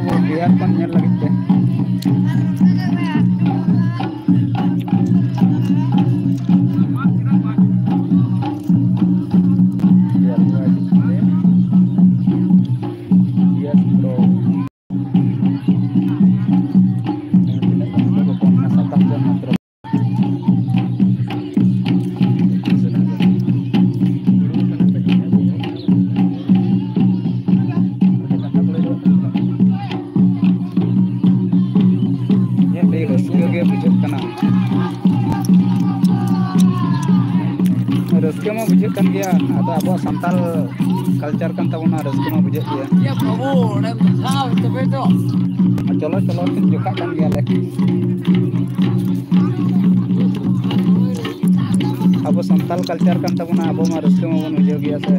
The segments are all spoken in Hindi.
वो बिहार कौन नेल लगे थे बिहार प्रो सात जन मात्र रस्के में बुझे कन गया अब अब संताल कल्चर कन तबना रस्के में बुझे गया या बाबू ने बुझाओ तबे तो चलो चलो जोखा कन गया ले अब संताल कल्चर कन तबना अब मा रस्के में बन बुझे गया से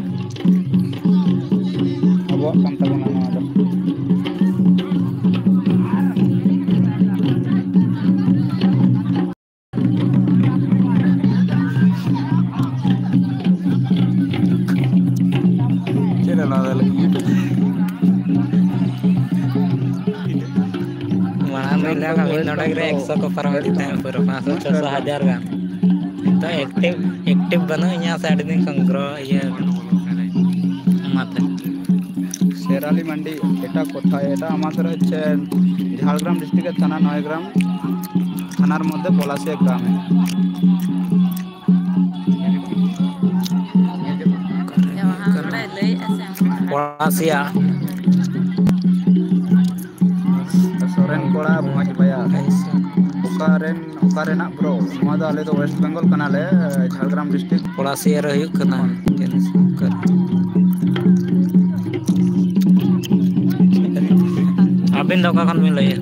अब कन तबना ना को परम देते हैं पूरा 500-600 का तो एक्टिव बनो यहाँ से आठ दिन कंग्रो ये माते शेराली मंडी एटा कोथा एटा आमादर হচ্ছে ঝাড়গ্রাম ডিস্ট্রিক্টের থানা 9 গ্রাম থানার মধ্যে পলাশিয়া গ্রামে पलासिया सोरेन कोड़ा भोज भैया ओकारेना ब्रो नवा दो आले तो वेस्ट बेंगल कनाले झारग्राम डिस्ट्रिक्ट पलासिया रे हुयुग कना अबिन दो कखन मिल लइया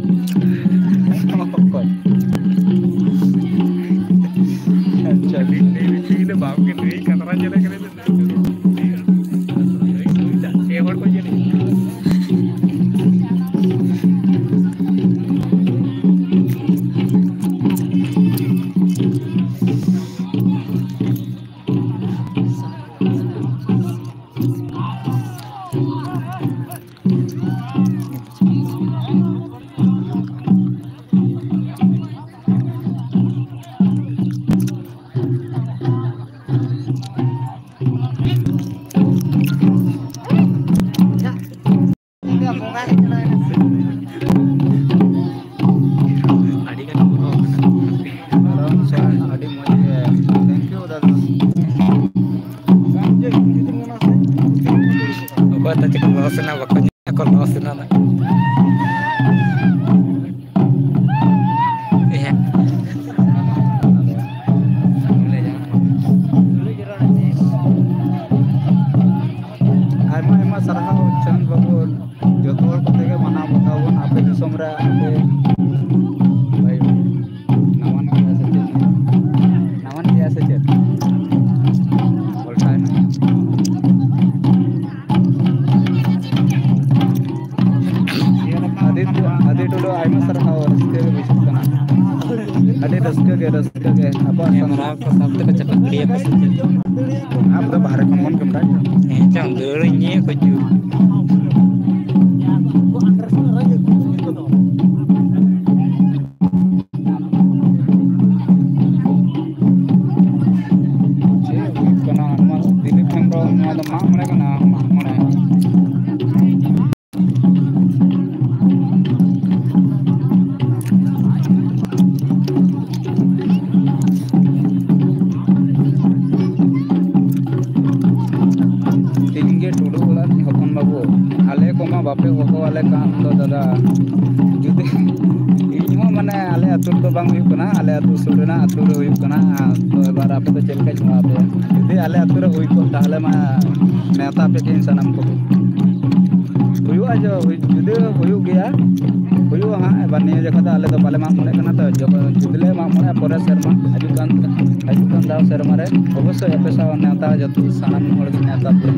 अच्छा ले बाप के नहीं कतरा चले करे ये हड़ को चले बापे होको वाले काम तो दादा जुदे इनहो माने आले अतुर तो बांग हुई कना आले अतु सुरना अतुर हुई कना तो बार आपे तो चलका जमा पे जुदे आले अतुर हुई को ताहले मा नेता पे के इंसानम को हुआ जो जुदे हुई गया हुई हां बनिए जखा आले तो बाले मा मोने कना तो जुदले मा मोने परे शर्मा अजुकान दाव शर्मा रे अवश्य एपेसा नेता जतु सनम होड़ नेता पे